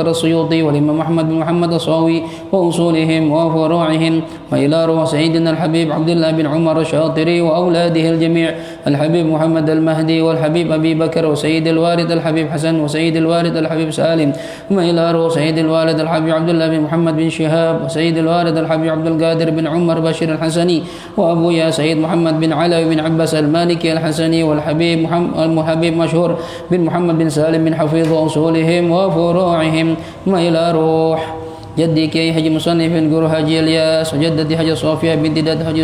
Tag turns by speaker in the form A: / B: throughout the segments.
A: بكر السيوطي والإمام أحمد بن محمد الصاوي وأصولهم وفروعهم، وإلى روح سيدنا الحبيب عبد الله بن عمر الشاطري وأولاده الجميع، الحبيب محمد المهدي والحبيب أبي بكر وسيد الوالد الحبيب حسن وسيد الوالد الحبيب سالم، ثم إلى روح سيد الوالد الحبيب عبد الله بن محمد بن شهاب وسيد الوالد الحبيب عبد القادر بن عمر بشير الحسني، وأبويا سيد محمد بن علوي بن عباس المالكي الحسني، والحبيب المحبيب مشهور بن محمد بن سالم بن حفيظ وأصولهم وفروعهم، ثم إلى روح جدي كي حجي مصنف بن قرو حجي الياس، وجدتي حجي صوفيا بنت داد حجي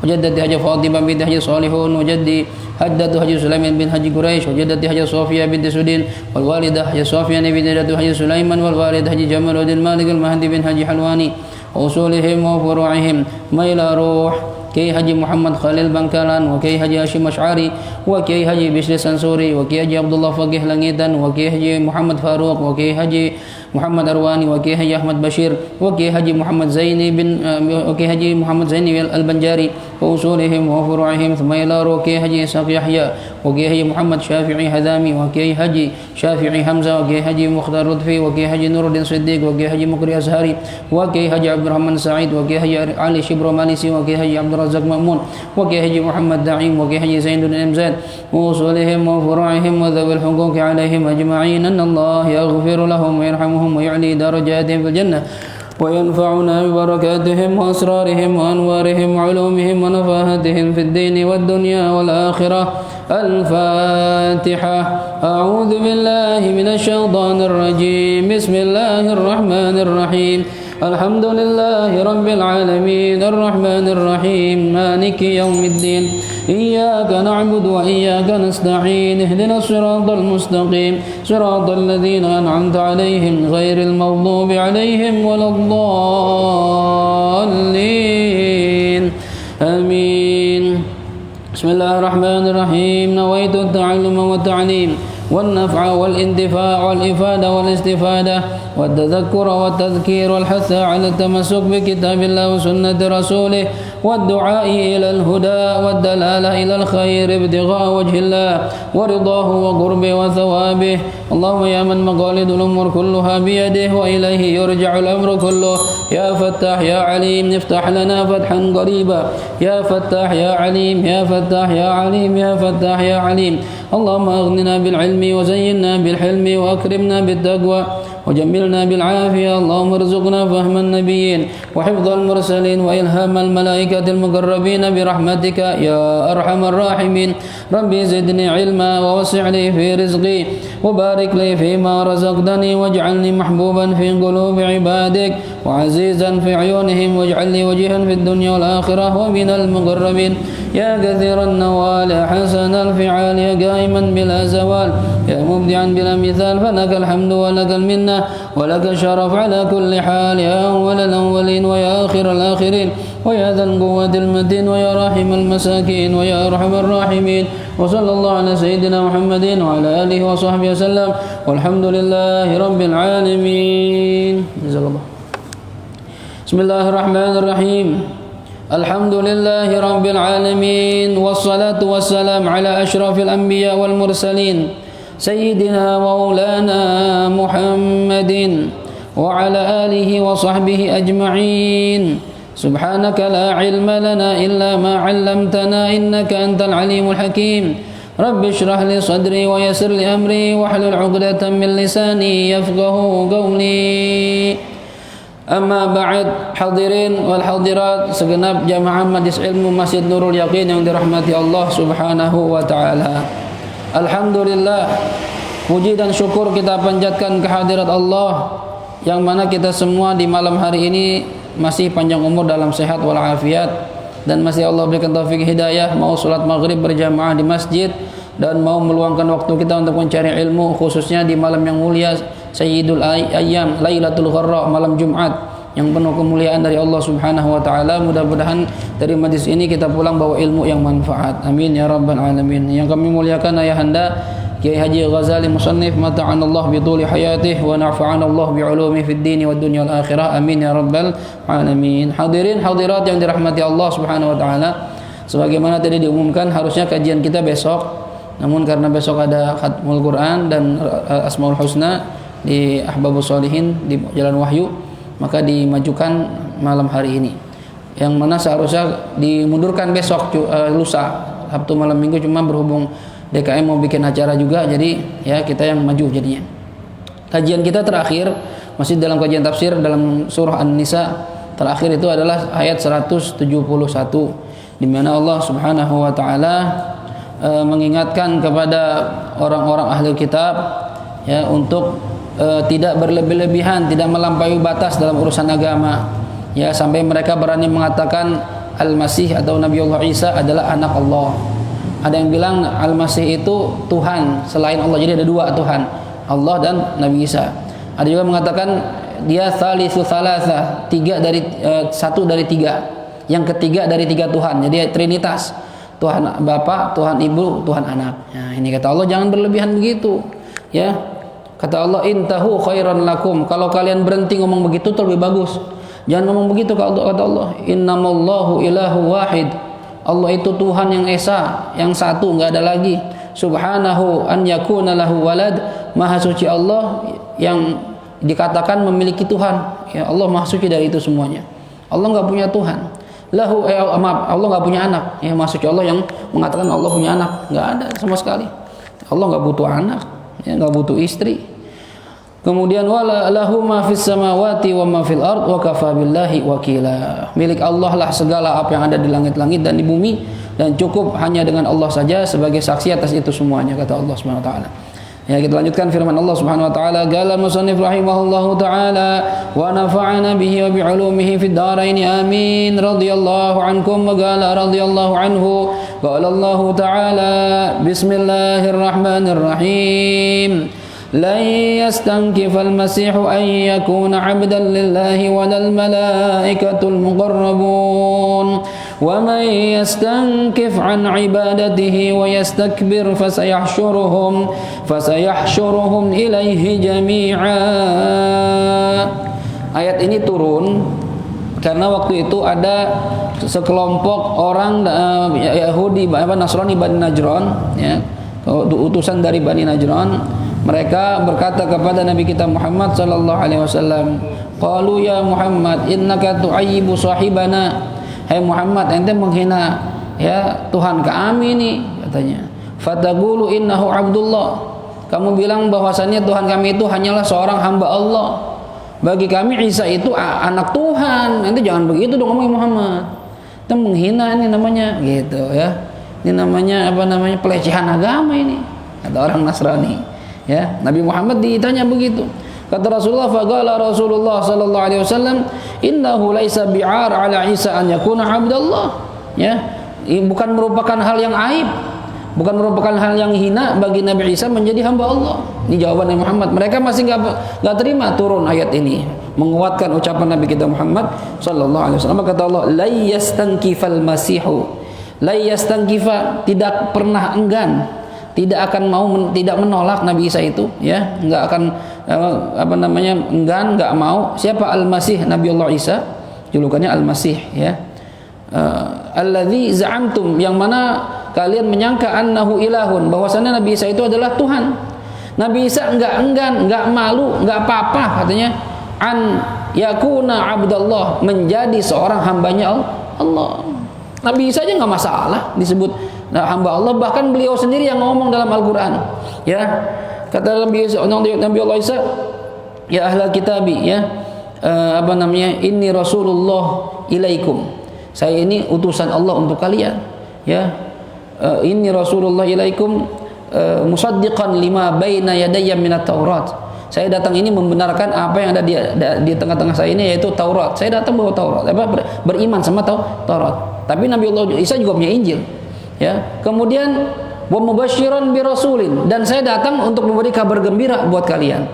A: وجدتي حجي فاطمة بنت حجي صالحون، وجدي حدة حجي سليمان بن حجي قريش، وجدتي حجي صوفيا بنت سودين، والوالدة حجي صوفيا بنت داد حجي سليمان، والوالد حجي جمال الدين مالك المهدي بن حجي حلواني وأصولهم وفروعهم، ما إلى روح كي حجي محمد خليل بنكالان، وكي حجي هاشم أشعري، وكي حجي بشر سنسوري، وكي حجي عبد الله فقيه لنجيتان، وكي حجي محمد فاروق، وكي حجي محمد أرواني، وكي حجي أحمد بشير، وكي حجي محمد زيني بن وكي حجي محمد زيني البنجاري وأصولهم وفروعهم، ثم إلى روكي حجي إسحاق يحيى، وكي حجي محمد شافعي هذامي، وكي حجي شافعي حمزة، وكي حجي مختار لطفي، وكي حجي نور الدين صديق، وكي حجي مقري أزهري، وكي حجي عبد الرحمن سعيد، وكي حجي علي شبر مالسي، وكي حجي عبد الرزاق مأمون، وكي حجي محمد دعيم، وكي حجي زين بن إمزاد وأصولهم وفروعهم وذوي الحقوق عليهم أجمعين، أن الله يغفر لهم ويرحمهم ويعلي درجاتهم في الجنة، وينفعنا ببركاتهم وأسرارهم وأنوارهم وعلومهم ونفاهتهم في الدين والدنيا والآخرة. الفاتحة. أعوذ بالله من الشيطان الرجيم. بسم الله الرحمن الرحيم. الحمد لله رب العالمين الرحمن الرحيم مالك يوم الدين. إياك نعبد وإياك نستعين. اهدنا الصراط المستقيم صراط الذين أنعمت عليهم غير المغضوب عليهم ولا الضالين. آمين. بسم الله الرحمن الرحيم. نويت التعلم والتعليم والنفع والانتفاع والإفادة والاستفادة والتذكر والتذكير والحث على التمسك بكتاب الله وسنة رسوله والدعاء إلى الهدى والدلالة إلى الخير ابتغاء وجه الله ورضاه وقربه وثوابه. اللهم يا من مقاليد الأمور كلها بيده وإليه يرجع الأمر كله. يا فتاح يا عليم افتح لنا فتحا قريبا. يا فتاح يا عليم يا فتاح يا عليم يا فتاح يا عليم. اللهم أغننا بالعلم وزينا بالحلم وأكرمنا بالتقوى وجملنا بالعافية. اللهم ارزقنا فهم النبيين وحفظ المرسلين وإلهام الملائكة المقربين برحمتك يا أرحم الراحمين. ربي زدني علما ووسع لي في رزقي وبارك لي فيما رزقتني واجعلني محبوبا في قلوب عبادك وعزيزا في عيونهم واجعل لي وجيها في الدنيا والآخرة ومن المقربين. يا كثير النوال يا حسن الفعال يا قائما بلا زوال يا مبدعا بلا مثال فلك الحمد ولك المنة ولك الشرف على كل حال يا أول الأولين ويا آخر الآخرين ويا ذا القوة المتين ويا راحم المساكين ويا أرحم الراحمين. وصلى الله على سيدنا محمد وعلى آله وصحبه وسلم والحمد لله رب العالمين. جزاك الله. بسم الله الرحمن الرحيم. الحمد لله رب العالمين والصلاة والسلام على أشرف الأنبياء والمرسلين سيدنا ومولانا محمد وعلى آله وصحبه أجمعين. سبحانك لا علم لنا إلا ما علمتنا إنك أنت العليم الحكيم. رب اشرح لي صدري ويسر لي أمري واحلل عقدة من لساني يفقه قولي. Amma ba'd, hadirin wal hadirat segenap jamaah Majlis Ilmu Masjid Nurul Yaqin yang dirahmati Allah Subhanahu wa taala. Alhamdulillah, puji dan syukur kita panjatkan kehadirat Allah yang mana kita semua di malam hari ini masih panjang umur dalam sehat walafiat dan masih Allah berikan taufik hidayah mau salat maghrib berjamaah di masjid dan mau meluangkan waktu kita untuk mencari ilmu khususnya di malam yang mulia Sayyidul Ayyam Lailatul Gharra, malam Jumat yang penuh kemuliaan dari Allah Subhanahu wa taala. Mudah-mudahan dari majlis ini kita pulang bawa ilmu yang manfaat. Amin ya rabbal alamin. Yang kami muliakan ayahanda Kiai Haji Ghazali Musannif mata'ana Allah bi tuli hayatih wa nafa'ana Allah bi ulumi fid dini wad dunya wal akhirah. Amin ya rabbal alamin. Hadirin hadirat yang dirahmati Allah Subhanahu wa taala, sebagaimana tadi diumumkan harusnya kajian kita besok, namun karena besok ada khatmul Quran dan Asmaul Husna, di Ahbabus Sholihin di Jalan Wahyu, maka dimajukan malam hari ini. Yang mana seharusnya dimundurkan besok, lusa, Sabtu malam Minggu, cuma berhubung DKM mau bikin acara juga, jadi ya kita yang maju jadinya. Kajian kita terakhir masih dalam kajian tafsir dalam surah An-Nisa, terakhir itu adalah ayat 171, di mana Allah Subhanahu wa taala mengingatkan kepada orang-orang ahli kitab ya untuk tidak berlebih-lebihan, tidak melampaui batas dalam urusan agama. Ya, sampai mereka berani mengatakan Al-Masih atau Nabiullah Isa adalah anak Allah. Ada yang bilang Al-Masih itu Tuhan selain Allah. Jadi ada dua Tuhan, Allah dan Nabi Isa. Ada juga mengatakan dia Thalithu Thalatha, satu dari tiga, yang ketiga dari tiga Tuhan. Jadi Trinitas, Tuhan Bapa, Tuhan Ibu, Tuhan Anak. Nah, ini kata Allah jangan berlebihan begitu. Ya, kata Allah intahu khairan lakum. Kalau kalian berhenti ngomong begitu itu lebih bagus. Jangan ngomong begitu, kata Allah. Innamallahu ilahu wahid. Allah itu Tuhan yang esa, yang satu, enggak ada lagi. Subhanahu an yakuna lahu walad. Maha suci Allah yang dikatakan memiliki Tuhan. Ya, Allah maha suci dari itu semuanya. Allah enggak punya Tuhan. Allah enggak punya anak. Ya, maha suci Allah yang mengatakan Allah punya anak. Enggak ada sama sekali. Allah enggak butuh anak, ya, enggak butuh istri. Kemudian wala lahu ma fis samawati wa ma fil ard wa kafa billahi wakila. Milik Allah lah segala apa yang ada di langit-langit dan di bumi, dan cukup hanya dengan Allah saja sebagai saksi atas itu semuanya, kata Allah Subhanahu wa taala. Ya, kita lanjutkan firman Allah Subhanahu wa taala, qala musannif rahimahullahu taala wa nafa'ana bihi wa bi 'ulumihi fid dharain amin radhiyallahu ankum wa qala radhiyallahu anhu qala Allah taala bismillahirrahmanirrahim لن يستنكف المسيح أن يكون عبدا لله ولا الملائكة المقربون ومن يستنكف عن عبادته ويستكبر فسيحشرهم إليه جميعا. Ayat ini turun karena waktu itu ada sekelompok orang Yahudi, Nasrani Bani Najran, ya, utusan dari Bani Najran. Mereka berkata kepada Nabi kita Muhammad sallallahu alaihi wasallam, qalu ya Muhammad innaka tu'ayyibu sahibana. Hai Muhammad, ente menghina ya Tuhan kami ini, katanya. Fataqulu innahu abdullah. Kamu bilang bahwasannya Tuhan kami itu hanyalah seorang hamba Allah. Bagi kami Isa itu anak Tuhan. Ente jangan begitu dong ngomong Muhammad. Itu menghina ini namanya, gitu ya. Ini namanya pelecehan agama ini, kata orang Nasrani. Ya, Nabi Muhammad ditanya begitu. Kata Rasulullah, faqala Rasulullah sallallahu alaihi wasallam, innahu laisa bi'ar ala Isa an yakuna 'abdallah. Ya, bukan merupakan hal yang aib, bukan merupakan hal yang hina bagi Nabi Isa menjadi hamba Allah. Ini jawaban Nabi Muhammad. Mereka masih enggak terima turun ayat ini, menguatkan ucapan Nabi kita Muhammad sallallahu alaihi wasallam. Kata Allah, la yastankifal masihu. La yastankifa, tidak pernah enggan, tidak akan tidak menolak Nabi Isa itu, ya, enggak akan enggan, enggak mau. Siapa Al-Masih? Nabiullah Isa, julukannya Al-Masih, ya. Alladzi za'amtum, yang mana kalian menyangka annahu ilahun, bahwasanya Nabi Isa itu adalah Tuhan. Nabi Isa enggak enggan, enggak malu, enggak apa-apa katanya an yakuna abdallah, menjadi seorang hambanya Allah. Nabi Isa aja enggak masalah disebut hamba Allah, bahkan beliau sendiri yang ngomong dalam Al-Qur'an, ya. Kata Nabi Allah Isa, ya ahlal kitabi, ya, inni rasulullah ilaikum, saya ini utusan Allah untuk kalian, ya. Inni rasulullah ilaikum musaddiqan lima baina yadayya minat Taurat. Saya datang ini membenarkan apa yang ada di tengah-tengah saya ini, yaitu Taurat. Saya datang bawa Taurat, beriman sama Taurat. Tapi Nabi Allah Isa juga punya Injil. Ya, kemudian wa mubasysyiran bi rasulin, dan saya datang untuk memberi kabar gembira buat kalian.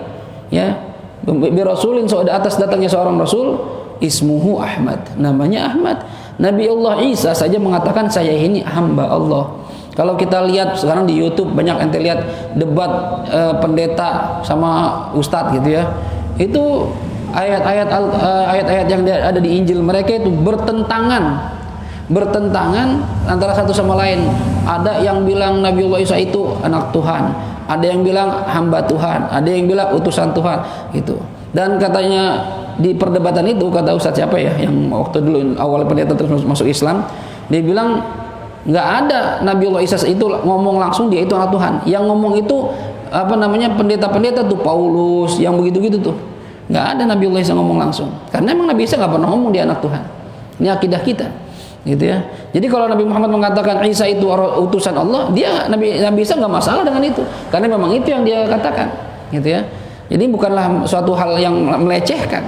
A: Ya, bi rasulin, atas datangnya seorang rasul, ismuhu Ahmad, namanya Ahmad. Nabi Allah Isa saja mengatakan saya ini hamba Allah. Kalau kita lihat sekarang di YouTube banyak ente lihat debat pendeta sama ustadz gitu ya. Itu ayat-ayat yang ada di Injil mereka itu bertentangan antara satu sama lain. Ada yang bilang Nabi Allah Isa itu anak Tuhan, ada yang bilang hamba Tuhan, ada yang bilang utusan Tuhan gitu. Dan katanya di perdebatan itu, kata Ustadz siapa ya yang waktu dulu awal pendeta terus masuk Islam, dia bilang nggak ada Nabiullah Isa itu ngomong langsung dia itu anak Tuhan. Yang ngomong itu apa namanya pendeta-pendeta tuh, Paulus yang begitu-gitu tuh. Nggak ada Nabiullah Isa ngomong langsung, karena emang Nabi Isa nggak pernah ngomong dia anak Tuhan. Ini akidah kita, gitu ya. Jadi kalau Nabi Muhammad mengatakan Isa itu utusan Allah, dia Nabi Isa nggak masalah dengan itu, karena memang itu yang dia katakan, gitu ya. Jadi bukanlah suatu hal yang melecehkan.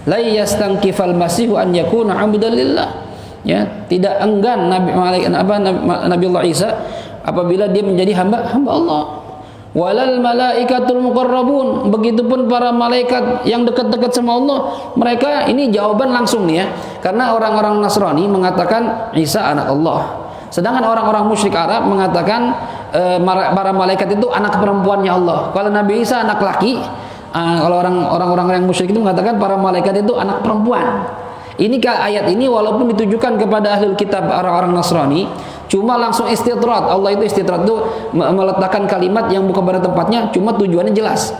A: La yastankifal masihu an yakuna abdan lillah. Ya, tidak enggan Nabiullah Isa apabila dia menjadi hamba Allah. Walal malaikatul muqarrabun, begitupun para malaikat yang dekat-dekat sama Allah, mereka ini jawaban langsung nih ya. Karena orang-orang Nasrani mengatakan Isa anak Allah. Sedangkan orang-orang musyrik Arab mengatakan para malaikat itu anak perempuannya Allah. Kalau Nabi Isa anak laki, kalau orang-orang yang musyrik itu mengatakan para malaikat itu anak perempuan. Ini ayat ini walaupun ditujukan kepada ahlul kitab orang-orang Nasrani, cuma langsung istitrat. Allah itu istitrat itu meletakkan kalimat yang bukan pada tempatnya, cuma tujuannya jelas.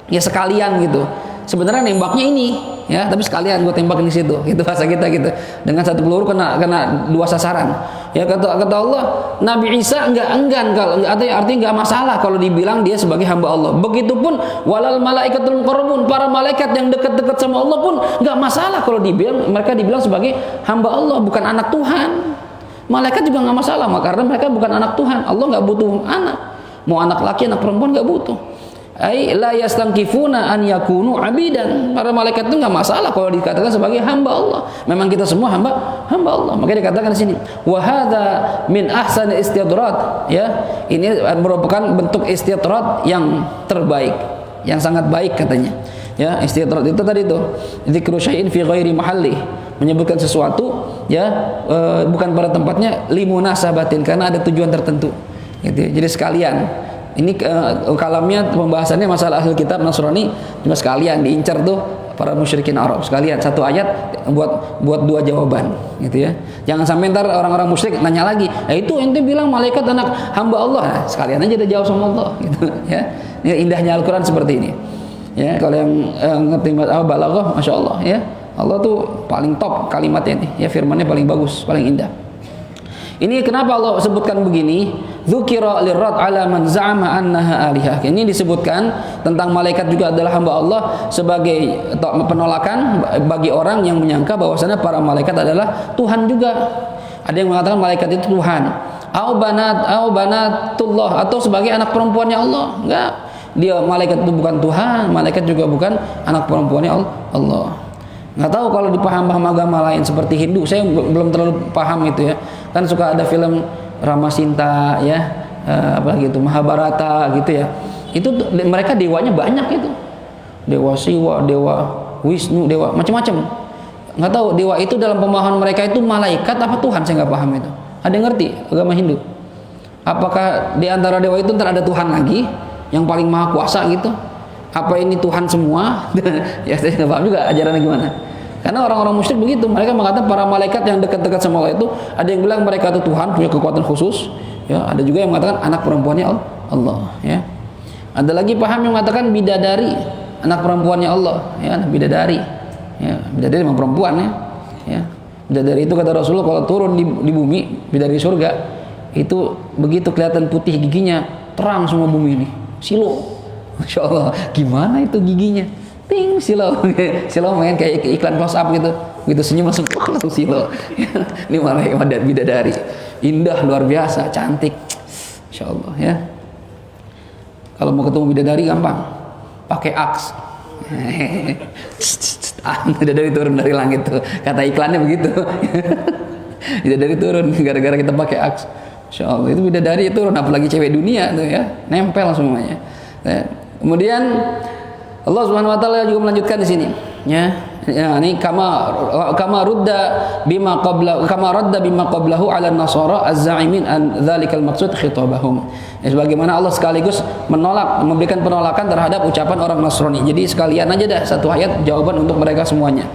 A: Ya sekalian gitu. Sebenarnya nembaknya ini, ya, tapi sekalian gue tembakin di situ. Itu bahasa kita gitu. Dengan satu peluru kena dua sasaran. Ya kata Allah, Nabi Isa enggak enggan kalau artinya enggak masalah kalau dibilang dia sebagai hamba Allah. Begitupun walal malaikatul muqarrabun, para malaikat yang dekat-dekat sama Allah pun enggak masalah kalau mereka dibilang sebagai hamba Allah, bukan anak Tuhan. Malaikat juga enggak masalah, karena mereka bukan anak Tuhan. Allah enggak butuh anak. Mau anak laki, anak perempuan enggak butuh. Ai la yastankifuna an yakunu abidan. Para malaikat itu enggak masalah kalau dikatakan sebagai hamba Allah. Memang kita semua hamba Allah. Makanya dikatakan di sini wa hadza min ahsani istidrat, ya. Ini merupakan bentuk istidrat yang terbaik, yang sangat baik katanya. Ya, istidrat itu tadi itu dzikru syai'in fi ghairi mahalli, menyebutkan sesuatu ya bukan pada tempatnya, limunasabatin, karena ada tujuan tertentu. Gitu. Jadi sekalian ini kalamnya pembahasannya masalah ahli kitab Nasrani, cuma sekalian diincar tuh para musyrikin Arab, sekalian satu ayat buat dua jawaban gitu ya. Jangan sampai ntar orang-orang musyrik nanya lagi, itu ente bilang malaikat anak hamba Allah, nah, sekalian aja dia jawab sama Allah gitu ya. Ini indahnya Al-Qur'an seperti ini ya. Kalau yang ngerti balaghah, masya Allah ya, Allah tuh paling top kalimatnya nih ya, firmannya paling bagus, paling indah. Ini kenapa Allah sebutkan begini? Dzukira lirrad ala man za'ama annaha alihah. Ini disebutkan tentang malaikat juga adalah hamba Allah sebagai penolakan bagi orang yang menyangka bahwasanya para malaikat adalah Tuhan juga. Ada yang mengatakan malaikat itu Tuhan. Au banatullah, atau sebagai anak perempuannya Allah. Enggak. Dia malaikat itu bukan Tuhan, malaikat juga bukan anak perempuannya Allah. Nggak tahu kalau di paham-paham agama lain seperti Hindu, saya belum terlalu paham itu ya. Kan suka ada film Ramasinta ya, apalagi itu Mahabharata gitu ya. Itu mereka dewanya banyak itu. Dewa Siwa, Dewa Wisnu, Dewa macam-macam. Nggak tahu dewa itu dalam pemahaman mereka itu malaikat apa Tuhan, saya nggak paham itu. Ada yang ngerti agama Hindu? Apakah di antara dewa itu ntar ada Tuhan lagi yang paling maha kuasa gitu? Apa ini Tuhan semua? Ya saya nggak paham juga ajarannya gimana. Karena orang-orang musyrik begitu, mereka mengatakan para malaikat yang dekat-dekat sama Allah itu, ada yang bilang mereka itu Tuhan, punya kekuatan khusus, ya. Ada juga yang mengatakan anak perempuannya Allah, ya. Ada lagi paham yang mengatakan bidadari, anak perempuannya Allah, ya, bidadari, ya. Bidadari memang perempuan ya. Bidadari itu kata Rasulullah kalau turun di bumi, bidadari surga itu begitu kelihatan putih giginya, terang semua bumi ini, silau, masya Allah, gimana itu giginya? Ting, silau main kayak iklan close up gitu, begitu senyum langsung silau. Ini malaikat bidadari, indah luar biasa, cantik, insya Allah ya. Kalau mau ketemu bidadari gampang, pakai aks. Bidadari turun dari langit tuh, kata iklannya begitu. Bidadari turun gara-gara kita pakai aks. Insya Allah itu bidadari turun, apalagi cewek dunia tuh ya, nempel semuanya. Kemudian Allah Subhanahu wa taala juga melanjutkan di sini, ya. Ya, ini kama radda bima qablahu 'ala an-nasara az-za'imin an dzalikal maqsud khitabahum. Ya, sebagaimana Allah sekaligus memberikan penolakan terhadap ucapan orang Nasrani. Jadi sekalian aja dah satu ayat jawaban untuk mereka semuanya.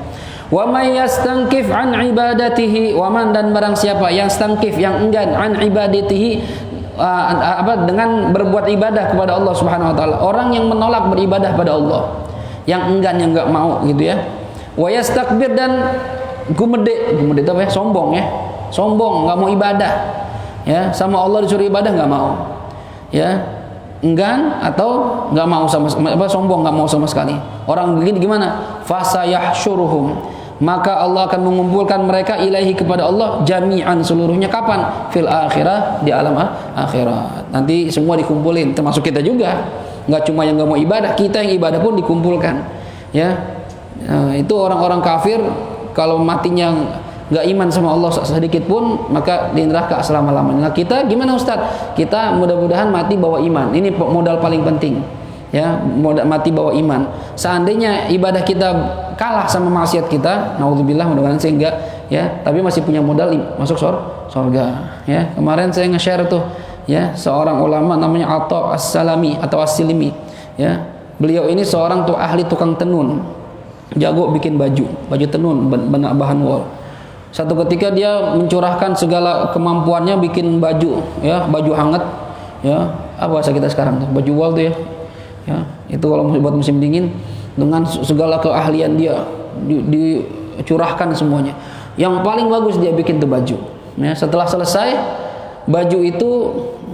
A: Wa may yastankif an ibadatihi, wa man, dan barang siapa yang stankif, yang enggan, an ibadatihi, dengan berbuat ibadah kepada Allah Subhanahu wa taala. Orang yang menolak beribadah pada Allah, yang enggan, yang enggak mau gitu ya. Wa yastakbir, dan gumede itu apa ya? Sombong ya. Sombong, enggak mau ibadah. Ya, sama Allah disuruh ibadah enggak mau. Ya. Enggan atau enggak mau sombong, enggak mau sama sekali. Orang begini gimana? Fasayahsyuruhum, maka Allah akan mengumpulkan mereka ilaihi kepada Allah jami'an, seluruhnya. Kapan? Fil akhirah, di alam akhirat. Nanti semua dikumpulin, termasuk kita juga. Nggak cuma yang nggak mau ibadah, kita yang ibadah pun dikumpulkan. Ya, itu orang-orang kafir kalau matinya nggak iman sama Allah sedikit pun, maka di neraka selama-lamanya. Nah, kita gimana Ustaz? Kita mudah-mudahan mati bawa iman. Ini modal paling penting. Ya, mati bawa iman. Seandainya ibadah kita kalah sama maksiat kita, naudzubillah, mudah-mudahan saya enggak ya, tapi masih punya modal masuk surga ya. Kemarin saya nge-share tuh ya, seorang ulama namanya Atha As-Salami atau As-Silmi ya. Beliau ini seorang tuh ahli tukang tenun, jago bikin baju tenun, bahan wol. Satu ketika dia mencurahkan segala kemampuannya bikin baju ya, baju hangat ya, apa bahasa kita sekarang tuh, baju wol tuh ya. Ya, itu kalau buat musim dingin, dengan segala keahlian dia dicurahkan semuanya. Yang paling bagus dia bikin tuh baju. Ya, setelah selesai baju itu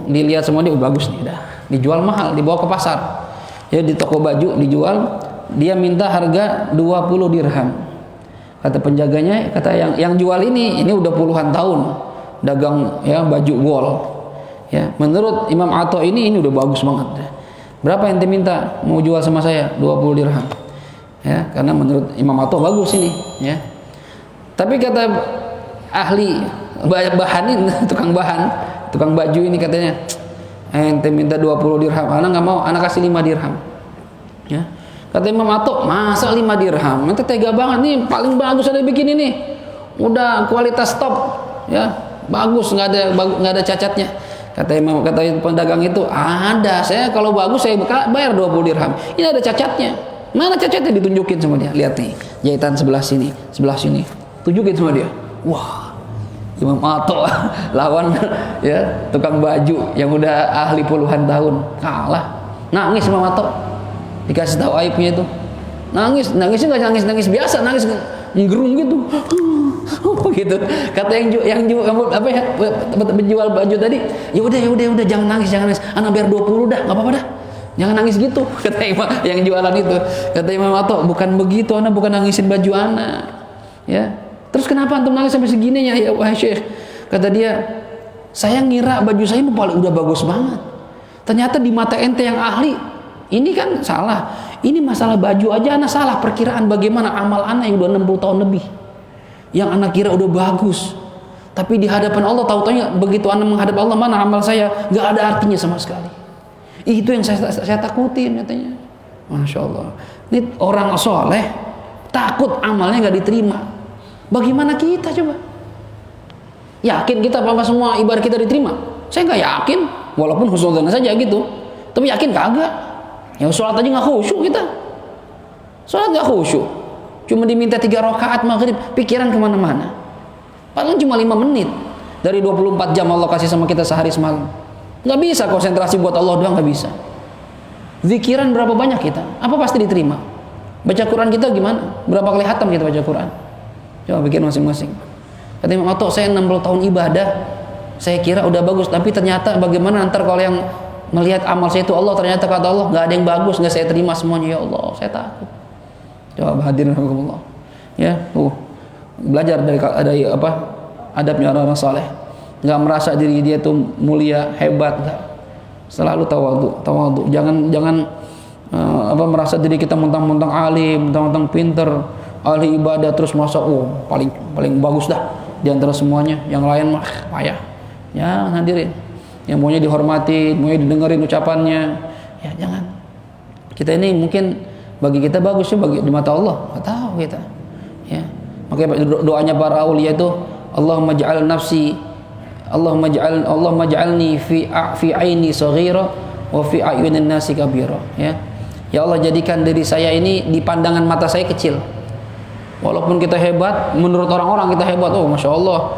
A: dilihat semua, dia bagus nih, dah dijual mahal, dibawa ke pasar. Ya, di toko baju dijual, dia minta harga 20 dirham. Kata penjaganya, kata yang jual ini udah puluhan tahun dagang ya baju wol. Ya, menurut Imam Atha ini udah bagus banget. Berapa yang diminta mau jual sama saya? 20 dirham. Ya, karena menurut Imam Atha bagus ini, ya. Tapi kata ahli bahan ini, tukang baju ini katanya, ente minta 20 dirham, anak nggak mau, anak kasih 5 dirham. Ya. Kata Imam Atha, masa 5 dirham? Ente tega banget nih, paling bagus ada bikin ini. Udah kualitas top, ya. Bagus, nggak ada cacatnya. Kata pedagang itu, ada, saya kalau bagus saya bayar 20 dirham. Ini ada cacatnya. Mana cacatnya? Ditunjukin sama dia. Lihat nih, jahitan sebelah sini. Tunjukin sama dia. Wah, Imam Atha lawan ya tukang baju yang udah ahli puluhan tahun, kalah. Nangis Imam Atha. Dikasih tahu aibnya itu. Nangisnya nggak nangis biasa, nangis nggerung gitu. Gitu. Kata yang apa ya, penjual baju tadi, ya udah jangan nangis. Anak biar 20 dah, enggak apa-apa dah. Jangan nangis gitu. Kata yang jualan itu. Kata Imam Atha, bukan begitu, anak bukan nangisin baju anak. Ya. Terus kenapa antum nangis sampai segininya ya wahai Syekh? Kata dia, saya ngira baju saya udah bagus banget. Ternyata di mata ente yang ahli, ini kan salah. Ini masalah baju aja anak salah perkiraan bagaimana amal anak yang udah 60 tahun lebih. Yang anak kira udah bagus, tapi di hadapan Allah tahu-taunya begitu anak menghadap Allah, mana amal saya nggak ada artinya sama sekali. Itu yang saya takutin katanya. Masya Allah, ini orang soleh takut amalnya nggak diterima. Bagaimana kita coba? Yakin kita apa semua ibadah kita diterima? Saya nggak yakin, walaupun husnudzon saja gitu. Tapi yakin kagak? Ya sholat aja nggak khusyuk kita. Sholat nggak khusyuk. Cuma diminta 3 rakaat maghrib, pikiran kemana-mana. Padahal cuma 5 menit dari 24 jam Allah kasih sama kita sehari semalam. Nggak bisa konsentrasi buat Allah doang, nggak bisa. Zikiran berapa banyak kita? Apa pasti diterima? Baca Quran kita gimana? Berapa kali khatam kita baca Quran? Coba pikir masing-masing. Kata Imam Atha, saya 60 tahun ibadah, saya kira udah bagus, tapi ternyata bagaimana ntar kalau yang melihat amal saya itu Allah, ternyata kata Allah nggak ada yang bagus, nggak saya terima semuanya. Ya Allah, saya takut. Coba hadirin rahimakumullah. Ya, belajar dari apa? Adabnya orang saleh. Enggak merasa diri dia itu mulia, hebat, enggak. Selalu tawadhu. Jangan merasa diri kita mentang-mentang alim, mentang-mentang pinter, ahli ibadah, terus merasa paling bagus dah di antara semuanya. Yang lain mah payah. Ya, hadirin. Yang maunya dihormati, maunya didengerin ucapannya. Ya, jangan. Kita ini mungkin bagi kita bagus ya, bagi di mata Allah nggak tahu kita. Ya, makanya doanya para aulia itu, Allahumma ja'alni fi aini saghira wa fi ayunin nasi kabira. Ya, ya Allah, jadikan diri saya ini di pandangan mata saya kecil. Walaupun kita hebat, menurut orang-orang kita hebat, masya Allah,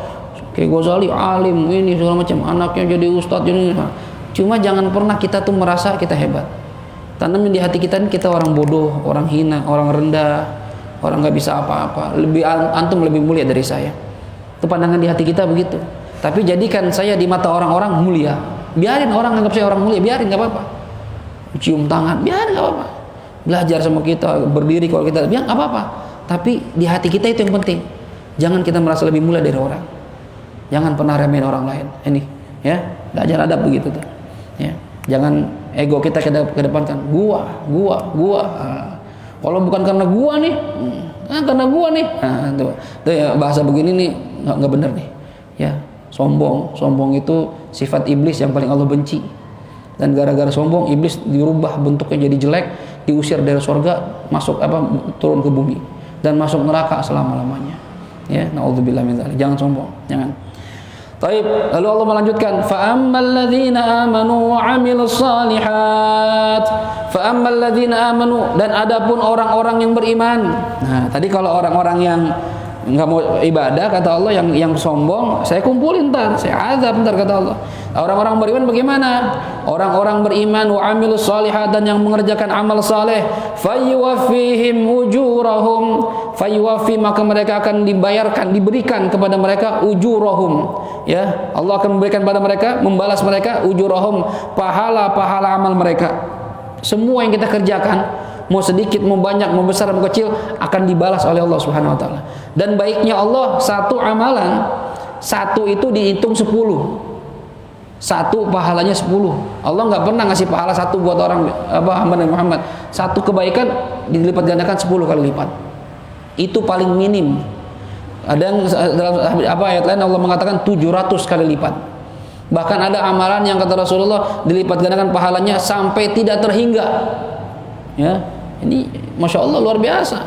A: Kayak Ghazali alim ini segala macam, anaknya jadi ustadz jadi. Cuma jangan pernah kita tuh merasa kita hebat. Tanamin di hati kita ini kita orang bodoh, orang hina, orang rendah, orang nggak bisa apa-apa. Antum lebih mulia dari saya. Itu pandangan di hati kita begitu. Tapi jadikan saya di mata orang-orang mulia. Biarin orang anggap saya orang mulia, biarin nggak apa-apa. Cium tangan, biarin nggak apa-apa. Belajar sama kita, berdiri kalau kita, biar nggak apa-apa. Tapi di hati kita itu yang penting. Jangan kita merasa lebih mulia dari orang. Jangan pernah remehin orang lain. Ini, ya, belajar adab begitu tuh. Ya, jangan ego kita kedepankan. Gua. Kalau bukan karena gua nih, karena gua nih. Tuh ya, bahasa begini nih nggak benar nih. Ya, sombong itu sifat iblis yang paling Allah benci. Dan gara-gara sombong iblis dirubah bentuknya jadi jelek, diusir dari surga, turun ke bumi dan masuk neraka selama-lamanya. Ya, naudzubillah min dzalik. Jangan sombong, jangan. Baik, lalu Allah melanjutkan, fa ammal ladzina amanu wa 'amilus shalihat. Fa ammal ladzina amanu, dan adapun orang-orang yang beriman. Nah, tadi kalau orang-orang yang enggak mau ibadah kata Allah, yang sombong, saya kumpulin ntar, saya azab ntar kata Allah. Orang-orang beriman bagaimana? Orang-orang beriman wa 'amilus shalihat, dan yang mengerjakan amal saleh, fayuwaffihim ujurahum. Fayuwaffi, maka mereka akan diberikan kepada mereka ujurahum. Ya, Allah akan memberikan pada mereka, membalas mereka ujurahum, pahala-pahala amal mereka. Semua yang kita kerjakan, mau sedikit, mau banyak, mau besar, mau kecil, akan dibalas oleh Allah Subhanahu wa taala. Dan baiknya Allah, satu amalan, satu itu dihitung 10. Satu pahalanya 10. Allah nggak pernah ngasih pahala satu buat orang hamba Nabi Muhammad. Satu kebaikan dilipat gandakan 10 kali lipat. Itu paling minim. Ada yang dalam ayat lain Allah mengatakan 700 kali lipat. Bahkan ada amalan yang kata Rasulullah dilipat gandakan pahalanya sampai tidak terhingga. Ya, ini masya Allah luar biasa.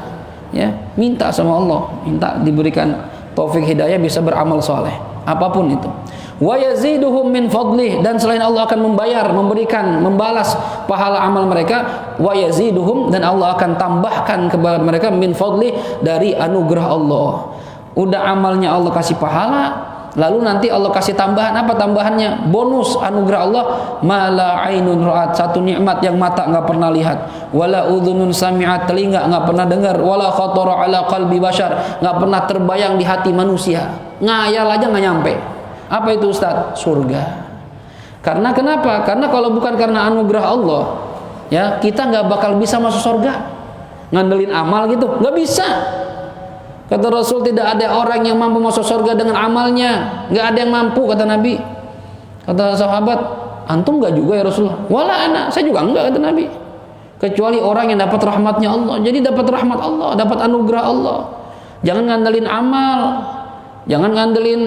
A: Ya, minta sama Allah, minta diberikan taufik hidayah bisa beramal soleh, apapun itu. Wa yaziduhum min fadlih, dan selain Allah akan memberikan, membalas pahala amal mereka. Wa yaziduhum, dan Allah akan tambahkan kepada mereka min fadlih, dari anugerah Allah. Udah amalnya Allah kasih pahala, lalu nanti Allah kasih tambahan. Apa tambahannya? Bonus anugerah Allah, mala ainun ra'at, satu nikmat yang mata nggak pernah lihat, wala udhunun sami'at, telinga nggak pernah dengar, wala khatara ala qalbi bashar, nggak pernah terbayang di hati manusia. Ngayal aja nggak nyampe. Apa itu Ustaz? Surga. Karena kenapa? Karena kalau bukan karena anugerah Allah, ya, kita nggak bakal bisa masuk surga. Ngandelin amal gitu, nggak bisa. Kata Rasul, tidak ada orang yang mampu masuk surga dengan amalnya. Nggak ada yang mampu, kata Nabi. Kata sahabat, antum nggak juga ya Rasulullah? Wala ana, saya juga enggak, kata Nabi. Kecuali orang yang dapat rahmatnya Allah. Jadi dapat rahmat Allah, dapat anugerah Allah. Jangan ngandelin amal, jangan ngandelin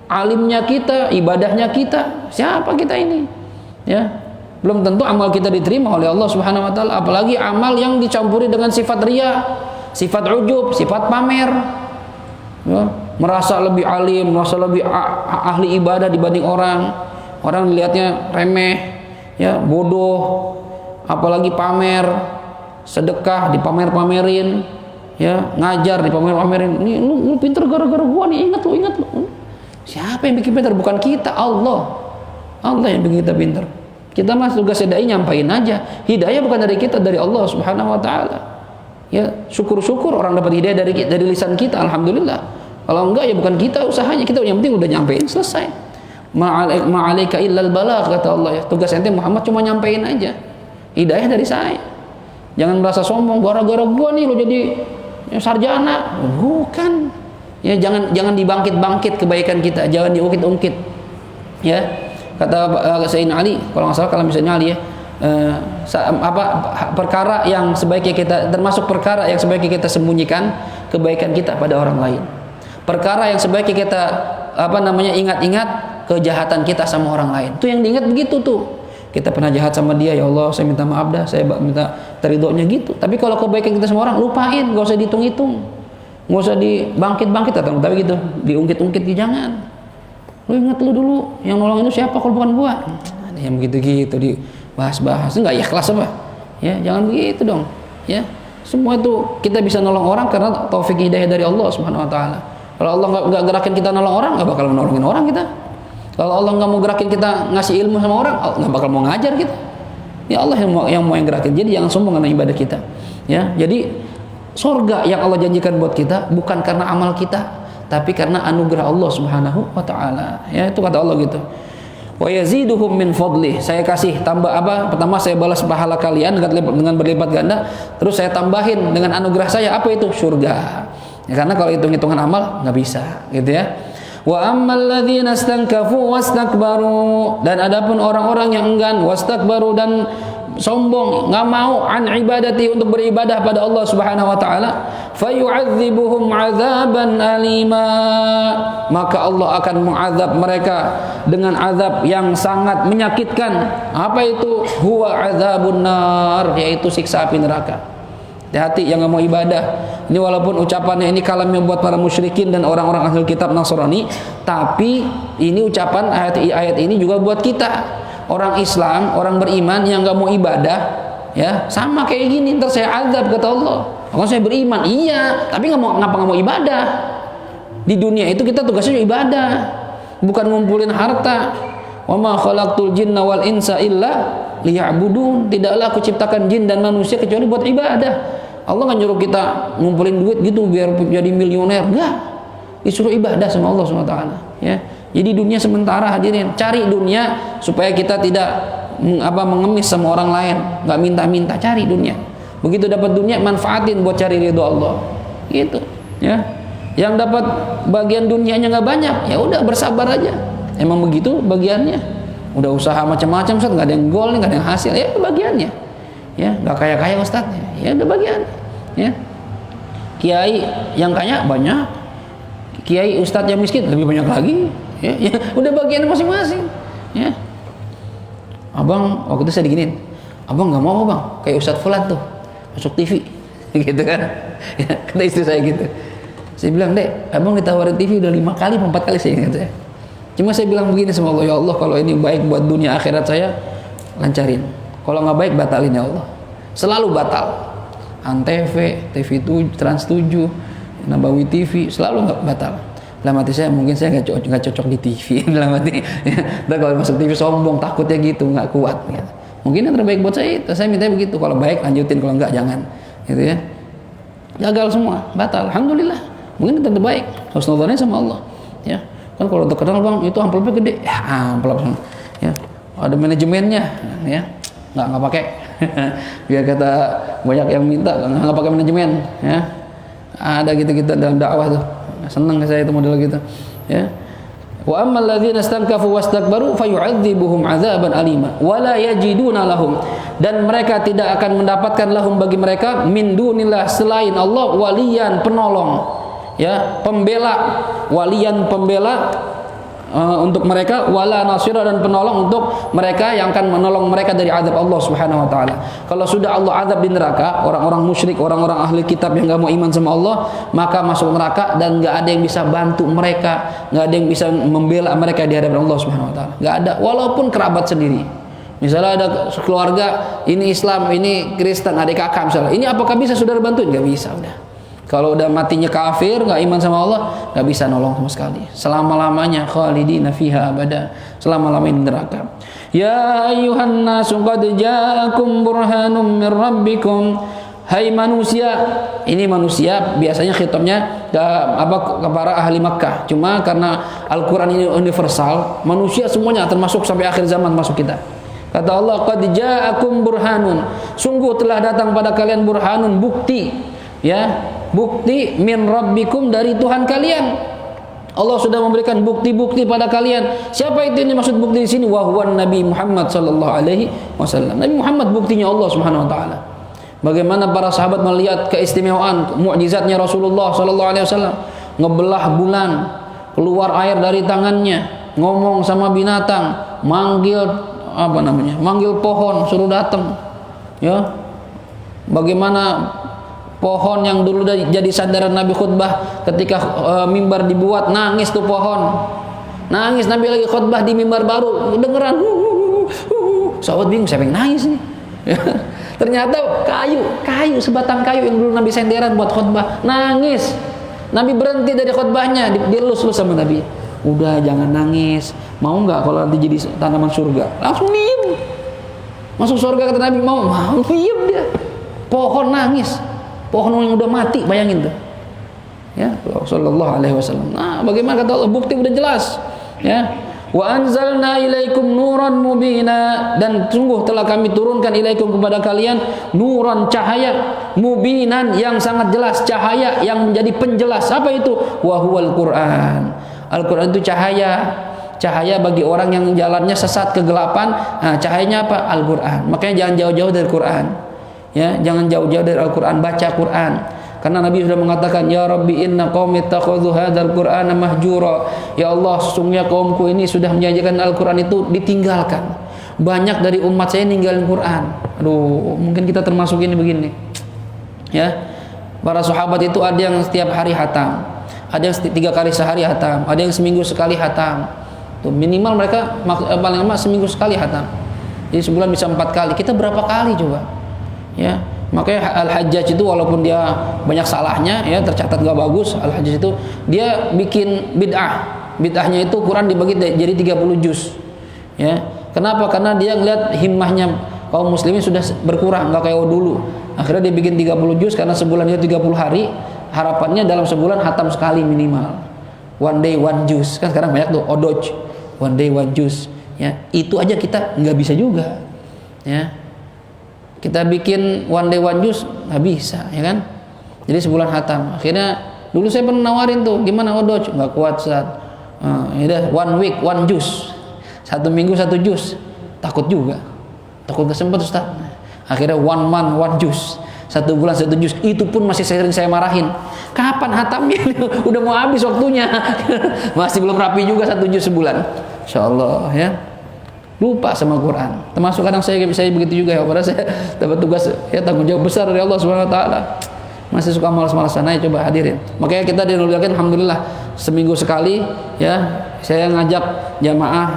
A: alimnya kita, ibadahnya kita. Siapa kita ini? Ya, belum tentu amal kita diterima oleh Allah Subhanahu wa taala, apalagi amal yang dicampuri dengan sifat riya, sifat ujub, sifat pamer. Ya, merasa lebih alim, merasa lebih ahli ibadah dibanding orang. Orang dilihatnya remeh, ya, bodoh, apalagi pamer, sedekah dipamer-pamerin, ya, ngajar dipamer-pamerin. Ini lu pinter gara-gara gua nih, ingat lu. Siapa yang bikin pintar? Bukan kita, Allah. Allah yang bikin kita pintar. Kita mah tugasnya dai nyampain aja. Hidayah bukan dari kita, dari Allah Subhanahu wa taala. Ya, syukur-syukur orang dapat hidayah dari lisan kita, alhamdulillah. Kalau enggak ya bukan kita usahanya, kita yang penting udah nyampein, selesai. Ma'alaika illal balagh, kata Allah, ya. Tugas ente Muhammad cuma nyampein aja. Hidayah dari saya. Jangan merasa sombong, gara-gara gua nih lo jadi sarjana. Bukan. Ya, jangan dibangkit-bangkit kebaikan kita, jangan diungkit-ungkit. Ya, kata Sayyidina Ali, kalau nggak salah, kalau misalnya Ali, ya, perkara yang sebaiknya kita, termasuk perkara yang sebaiknya kita sembunyikan kebaikan kita pada orang lain. Perkara yang sebaiknya kita ingat-ingat kejahatan kita sama orang lain. Itu yang diingat begitu tuh. Kita pernah jahat sama dia, ya Allah, saya minta maaf dah, saya minta ridhonya gitu. Tapi kalau kebaikan kita sama orang, lupain, gak usah dihitung-hitung. Nggak usah dibangkit-bangkit atau tapi gitu, diungkit-ungkit, jangan. Lu ingat lu dulu yang nolong itu siapa kalau bukan gua? Ada yang begitu-gitu dibahas-bahas, enggak ikhlas apa? Ya, jangan begitu dong. Ya, semua itu kita bisa nolong orang karena taufik hidayah dari Allah Subhanahu wa taala. Kalau Allah nggak gerakin kita nolong orang, nggak bakal nolongin orang kita. Kalau Allah nggak mau gerakin kita ngasih ilmu sama orang, nggak bakal mau ngajar kita. Ya Allah yang mau gerakin. Jadi jangan sombong karena ibadah kita. Ya, jadi surga yang Allah janjikan buat kita bukan karena amal kita, tapi karena anugerah Allah Subhanahu wa taala. Ya, itu kata Allah gitu. Wa yaziduhum min fadlih. Saya kasih tambah apa? Pertama saya balas pahala kalian dengan berlipat ganda, terus saya tambahin dengan anugerah saya, apa itu? Surga. Ya, karena kalau hitung-hitungan amal nggak bisa, gitu ya. Wa ammal ladzina istankafu wastakbaru, dan adapun orang-orang yang enggan, wastakbaru, dan sombong, nggak mau an ibadati, untuk beribadah pada Allah Subhanahu wa taala, fayu'adzibuhum 'adzaban alima, maka Allah akan mengazab mereka dengan azab yang sangat menyakitkan. Apa itu? Huwa 'adzabun nar, yaitu siksa api neraka. Hati-hati yang nggak mau ibadah. Ini walaupun ucapannya ini kalamnya buat para musyrikin dan orang-orang ahli kitab Nasrani, tapi ini ucapan ayat ini juga buat kita, orang Islam, orang beriman yang nggak mau ibadah, ya sama kayak gini. Ntar saya azab, kata Allah. Kalau saya beriman, iya, tapi nggak mau ibadah. Di dunia itu kita tugasnya ibadah, bukan ngumpulin harta. Wa ma khalaqtul jinna wal insa illa liya'budun. Tidaklah aku ciptakan jin dan manusia kecuali buat ibadah. Allah nggak nyuruh kita ngumpulin duit gitu biar jadi milioner, enggak. Disuruh ibadah sama Allah SWT, ya. Jadi dunia sementara, hadirin. Cari dunia supaya kita tidak mengemis sama orang lain, nggak minta-minta. Cari dunia. Begitu dapat dunia, manfaatin buat cari ridho Allah. Gitu, ya. Yang dapat bagian dunianya nggak banyak, ya udah bersabar aja. Emang begitu bagiannya. Udah usaha macam-macam, Ustaz, nggak ada yang gol, nggak ada yang hasil, ya bagiannya. Ya, nggak kaya-kaya Ustaznya, ya udah bagian. Ya. Kiai yang kaya banyak, kiai ustadz yang miskin lebih banyak lagi. Ya, udah bagian masing-masing. Ya. Abang waktu itu saya diginin, abang nggak mau bang kayak Ustadz Fulan tuh masuk TV, gitu kan? Ya, kata istri saya gitu. Saya bilang, Dek, abang ditawarin TV udah 5 kali, 4 kali saya ingat saya. Cuma saya bilang begini sama Allah, ya Allah, kalau ini baik buat dunia akhirat saya, lancarin. Kalau nggak baik, batalin ya Allah. Selalu batal. Antv, TV7, Trans7, Nabawi TV, selalu nggak batal. Dalam hati saya, mungkin saya nggak cocok di TV. Dalam hati, ya. Dan kalau masuk TV sombong, takutnya gitu, nggak kuat. Gitu. Mungkin yang terbaik buat saya minta begitu. Kalau baik lanjutin, kalau nggak jangan. Gitu ya. Gagal semua, batal. Alhamdulillah. Mungkin yang terbaik. Husnudzonnya sama Allah. Ya. Kan kalau terkenal bang, itu amplopnya gede. Ya, amplop. Ya. Ada manajemennya. Ya. Nggak pakai. Biar kata banyak yang minta, nggak pakai manajemen. Ya. Ada gitu-gitu dalam dakwah tuh. Senang saya itu model gitu. Ya. Wa ammal ladzina istankafu wastakbaru fayu'adzibuhum 'adzaban alima wa la yajiduna lahum, dan mereka tidak akan mendapatkan lahum bagi mereka min dunillah, selain Allah, waliyan, penolong, ya, pembela, waliyan, pembela untuk mereka, wala nasira, dan penolong untuk mereka yang akan menolong mereka dari azab Allah Subhanahu wa taala. Kalau sudah Allah azab di neraka, orang-orang musyrik, orang-orang ahli kitab yang enggak mau iman sama Allah, maka masuk neraka dan enggak ada yang bisa bantu mereka, enggak ada yang bisa membela mereka di hadapan Allah Subhanahu wa taala. Enggak ada, walaupun kerabat sendiri. Misalnya ada keluarga, ini Islam, ini Kristen, adik kakak misalnya. Ini apakah bisa saudara bantuin? Enggak bisa, udah. Kalau udah matinya kafir, nggak iman sama Allah, nggak bisa nolong sama sekali. Selama-lamanya khalidina fiha abada, selama-lamanya di neraka. Ya ayyuhan nasu qad ja'akum burhanum min rabbikum. Hai manusia, ini manusia biasanya khitabnya ke para ahli Makkah. Cuma karena Al-Qur'an ini universal, manusia semuanya termasuk sampai akhir zaman masuk kita. Kata Allah, qad ja'akum burhanun. Sungguh telah datang pada kalian burhanun, bukti, ya. Bukti min rabbikum, dari Tuhan kalian. Allah sudah memberikan bukti-bukti pada kalian. Siapa itu yang dimaksud bukti di sini? Wa huwa Nabi Muhammad sallallahu alaihi wasallam. Nabi Muhammad buktinya Allah Subhanahu wa taala. Bagaimana para sahabat melihat keistimewaan mukjizatnya Rasulullah sallallahu alaihi wasallam, ngebelah bulan, keluar air dari tangannya, ngomong sama binatang, manggil manggil pohon suruh datang. Ya. Bagaimana pohon yang dulu jadi sandaran Nabi khutbah, ketika mimbar dibuat, nangis tuh pohon, nangis. Nabi lagi khutbah di mimbar baru, dengeran, sahabat bingung, siapa yang nangis nih? Ternyata kayu, sebatang kayu yang dulu Nabi senderan buat khutbah, nangis Nabi berhenti dari khutbahnya, dilus-lus sama Nabi. Udah jangan nangis. Mau nggak kalau nanti jadi tanaman surga? Langsung diem. Masuk surga kata Nabi, mau diem dia. Pohon nangis. Pohon yang udah mati, bayangin tuh. Ya, sallallahu alaihi wasallam. Nah, bagaimana kata Allah? Bukti udah jelas. Ya. Wa anzalna ilaikum nuran mubina, dan sungguh telah kami turunkan ilaikum kepada kalian nuran, cahaya, mubinan yang sangat jelas, cahaya yang menjadi penjelas. Apa itu? Wa huwal Quran. Al-Quran itu cahaya bagi orang yang jalannya sesat kegelapan. Nah, cahayanya apa? Al-Quran. Makanya jangan jauh-jauh dari Quran. Ya, jangan jauh-jauh dari Al-Quran, baca Quran. Karena Nabi sudah mengatakan, ya Rabbi inna qaumi ittakhadhu hadzal Qur'ana mahjura. Ya Allah, sesungguhnya kaumku ini sudah menjadikan Al-Quran itu ditinggalkan. Banyak dari umat saya ninggalin Quran. Aduh, mungkin kita termasuk ini begini. Ya. Para sahabat itu ada yang setiap hari hatam, ada yang 3 kali sehari hatam, ada yang seminggu sekali hatam. Tuh, minimal mereka paling lama seminggu sekali hatam. Jadi sebulan bisa 4 kali. Kita berapa kali coba? Ya. Makanya Al-Hajjaj itu walaupun dia banyak salahnya, ya tercatat gak bagus, Al-Hajjaj itu dia bikin bid'ahnya itu Quran dibagi jadi 30 juz. Ya. Kenapa? Karena dia ngeliat himmahnya kaum muslimin sudah berkurang, gak kayak dulu. Akhirnya dia bikin 30 juz karena sebulan itu 30 hari, harapannya dalam sebulan hatam sekali minimal. One day one juz. Kan sekarang banyak tuh odoj, one day one juz. Ya, itu aja kita nggak bisa juga. Ya. Kita bikin one day one juz nggak bisa, ya kan? Jadi sebulan hatam. Akhirnya dulu saya pernah nawarin tuh, gimana odoj? Nggak kuat saat. Ya one week one juz, 1 minggu 1 juz. Takut juga, takut kesempet Ustaz. Akhirnya one month one juz, 1 bulan 1 juz. Itu pun masih sering saya marahin. Kapan hatamnya? Udah mau habis waktunya. Masih belum rapi juga 1 juz sebulan. Insyaallah, ya. Lupa sama Quran. Termasuk kadang saya begitu juga ya, padahal saya dapat tugas ya tanggung jawab besar dari Allah Subhanahu wa taala. Masih suka malas-malasan aja, coba hadirin. Makanya kita dimuliakan alhamdulillah seminggu sekali ya, saya ngajak jamaah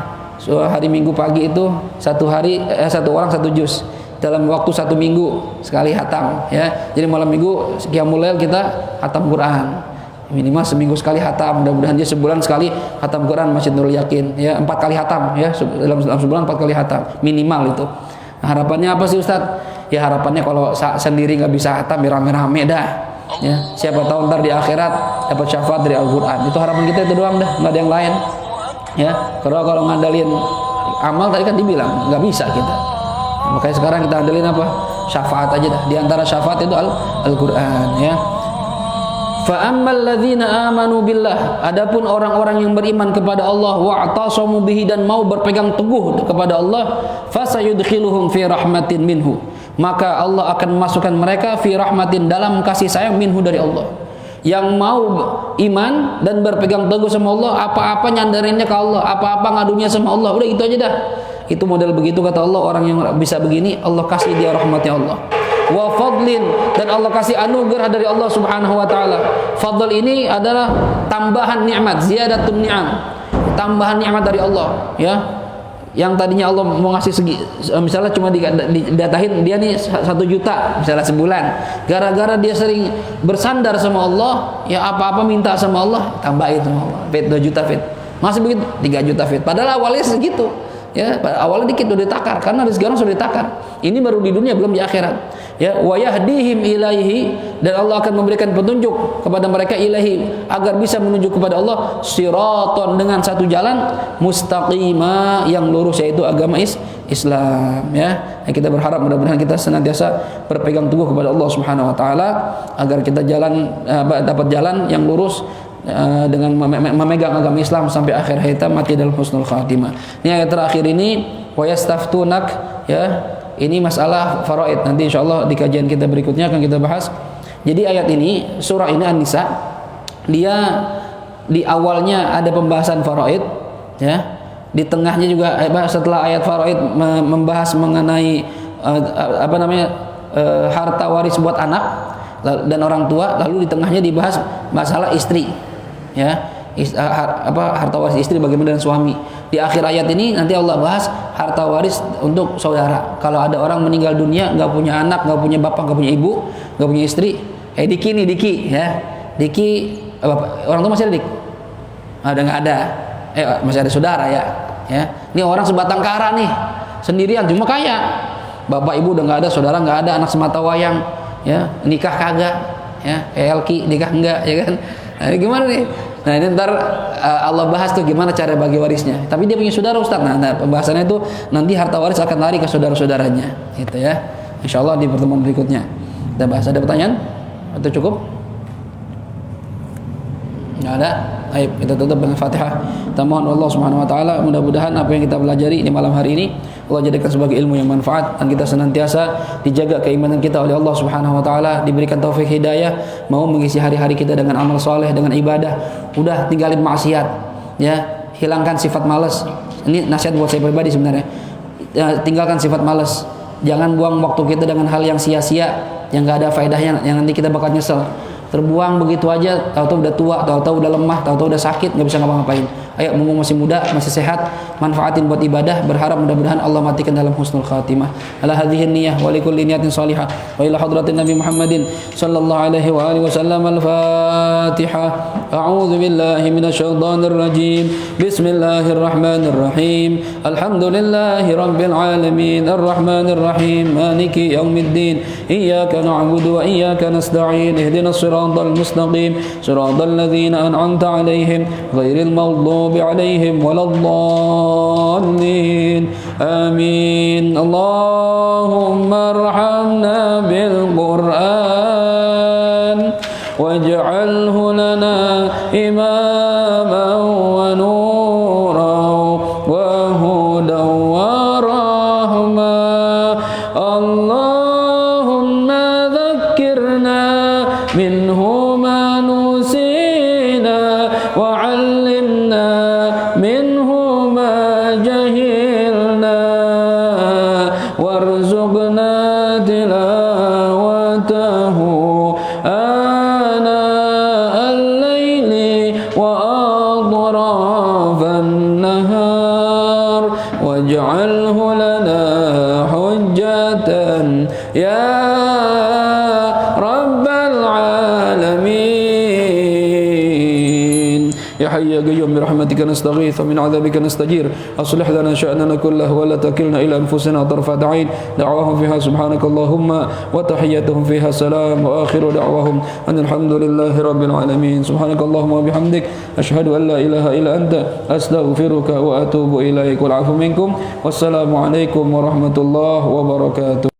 A: hari Minggu pagi itu satu orang 1 juz. Dalam waktu 1 minggu sekali hatam ya. Jadi malam Minggu qiyamul lail kita hatam Quran. Minimal seminggu sekali hatam, mudah-mudahan dia sebulan sekali hatam Quran Masjid Nurul Yakin ya, 4 kali hatam ya, dalam sebulan 4 kali hatam minimal itu. Nah, harapannya apa sih Ustaz? Ya harapannya kalau sendiri nggak bisa hatam ya rame-rame dah ya, siapa tahu ntar di akhirat dapat syafaat dari Al-Quran. Itu harapan kita, itu doang dah, nggak ada yang lain ya. Kalau ngandalin amal tadi kan dibilang nggak bisa kita, makanya sekarang kita andalin apa? Syafaat aja dah. Di antara syafaat itu Al-Quran ya. Fa ammal ladzina amanu billah, adapun orang-orang yang beriman kepada Allah, wa'tasamu bihi, dan mau berpegang teguh kepada Allah, fasayudkhiluhum fi rahmatin minhu, maka Allah akan memasukkan mereka fi rahmatin, dalam kasih sayang, minhu, dari Allah. Yang mau iman dan berpegang teguh sama Allah, apa-apa nyandarinnya ke Allah, apa-apa ngadunya sama Allah, udah itu aja dah. Itu model begitu kata Allah, orang yang bisa begini Allah kasih dia rahmatnya Allah. Wa fadlin, dan Allah kasih anugerah dari Allah Subhanahu wa taala. Fadl ini adalah tambahan nikmat, ziyadatun ni'am. Tambahan nikmat dari Allah, ya. Yang tadinya Allah mau ngasih misalnya cuma didatahin dia nih 1 juta misalnya sebulan. Gara-gara dia sering bersandar sama Allah, ya apa-apa minta sama Allah, tambahin sama Allah. Fit 2 juta fit. Masih begitu 3 juta fit. Padahal awalnya segitu. Ya, awalnya dikit udah ditakar karena rezeki orang sudah ditakar. Ini baru di dunia, belum di akhirat. Ya, wa yahdihim ilaihi, dan Allah akan memberikan petunjuk kepada mereka ilaihi, agar bisa menuju kepada Allah, siraton, dengan satu jalan, mustaqima, yang lurus, yaitu agama Islam ya. Kita berharap mudah-mudahan kita senantiasa berpegang teguh kepada Allah Subhanahu wa taala agar kita dapat jalan yang lurus dengan memegang agama Islam sampai akhir hayat, mati dalam husnul khatimah. Ini ayat terakhir ini, wa yastaftunak ya. Ini masalah faraid, nanti insyaallah di kajian kita berikutnya akan kita bahas. Jadi ayat ini, surah ini An-Nisa, dia di awalnya ada pembahasan faraid ya. Di tengahnya juga setelah ayat faraid membahas mengenai harta waris buat anak dan orang tua, lalu di tengahnya dibahas masalah istri ya. Harta waris istri bagaimana dengan suami. Di akhir ayat ini nanti Allah bahas harta waris untuk saudara. Kalau ada orang meninggal dunia nggak punya anak, nggak punya bapak, nggak punya ibu, nggak punya istri, diki ya, Diki, orang tua masih ada dik? Ada nggak ada? Masih ada saudara ya. Ya, ini orang sebatang kara nih, sendirian cuma kaya. Bapak ibu udah nggak ada, saudara nggak ada, anak semata wayang, ya nikah kagak, ya Elki nikah enggak, ya kan? Nah, ini gimana nih? Nah ini ntar Allah bahas tuh gimana cara bagi warisnya. Tapi dia punya saudara Ustaz. Nah pembahasannya itu nanti harta waris akan lari ke saudara-saudaranya, gitu ya. Insya Allah di pertemuan berikutnya kita bahas. Ada pertanyaan? Atau cukup? Nggak ada? Baik, kita tutup dengan Fatihah. Kita mohon Allah Subhanahu wa taala mudah-mudahan apa yang kita pelajari di malam hari ini Allah jadikan sebagai ilmu yang manfaat dan kita senantiasa dijaga keimanan kita oleh Allah Subhanahu wa taala, diberikan taufik hidayah mau mengisi hari-hari kita dengan amal soleh, dengan ibadah. Udah tinggalin maksiat, ya, hilangkan sifat malas. Ini nasihat buat saya pribadi sebenarnya. Tinggalkan sifat malas. Jangan buang waktu kita dengan hal yang sia-sia, yang enggak ada faedahnya, yang nanti kita bakal nyesel. Terbuang begitu aja, tahu-tahu udah tua, tahu-tahu udah lemah, tahu-tahu udah sakit, nggak bisa ngapa-ngapain. Ayo, mumpung masih muda, masih sehat, manfaatin buat ibadah, berharap mudah-mudahan Allah matikan dalam husnul khatimah. Ala hadhihi niyyah wa likulli niyatin salihah wa ila hadratin Nabi Muhammadin sallallahu alaihi wa alihi wasallam. Al-Fatihah. A'udzu billahi minasyaitonir rajim. Bismillahirrahmanirrahim. Alhamdulillahi rabbil alamin, arrahmanir rahim, maliki yaumiddin. Iyyaka na'budu wa iyyaka nasta'in. Ihdinas siratal mustaqim, siratal ladzina an'amta 'alaihim ghairil maghdubi 'alaihim waladdallin. Amin. Allahumma arhamna bil Qur'an waj'alhu lana imaman wa nuran wa hudan wa rahmah. Allahumma dhakkirna minhu ma nusina wa 'allimna minhu ma jahilna warzuqna tilawatahu ana al-layli wa atrafan nahar waj'alhu lana hujjatan ya rabbal alamin. Ya hayy ya qayyum bi rahmatika nastaghith wa min 'adzabika nastajir. Aslih lana sha'nana kullahu wa la takilna ila anfusina tarfat 'ain. Da'wahum fiha subhanakallahumma wa tahiyyatuhum fiha salam wa akhiru da'wahum alhamdulillahi rabbil alamin. Subhanakallahumma wa bihamdik asyhadu an la ilaha illa anta astaghfiruka wa atubu ilaik. Wal 'afu minkum. Wassalamu alaikum warahmatullahi wabarakatuh.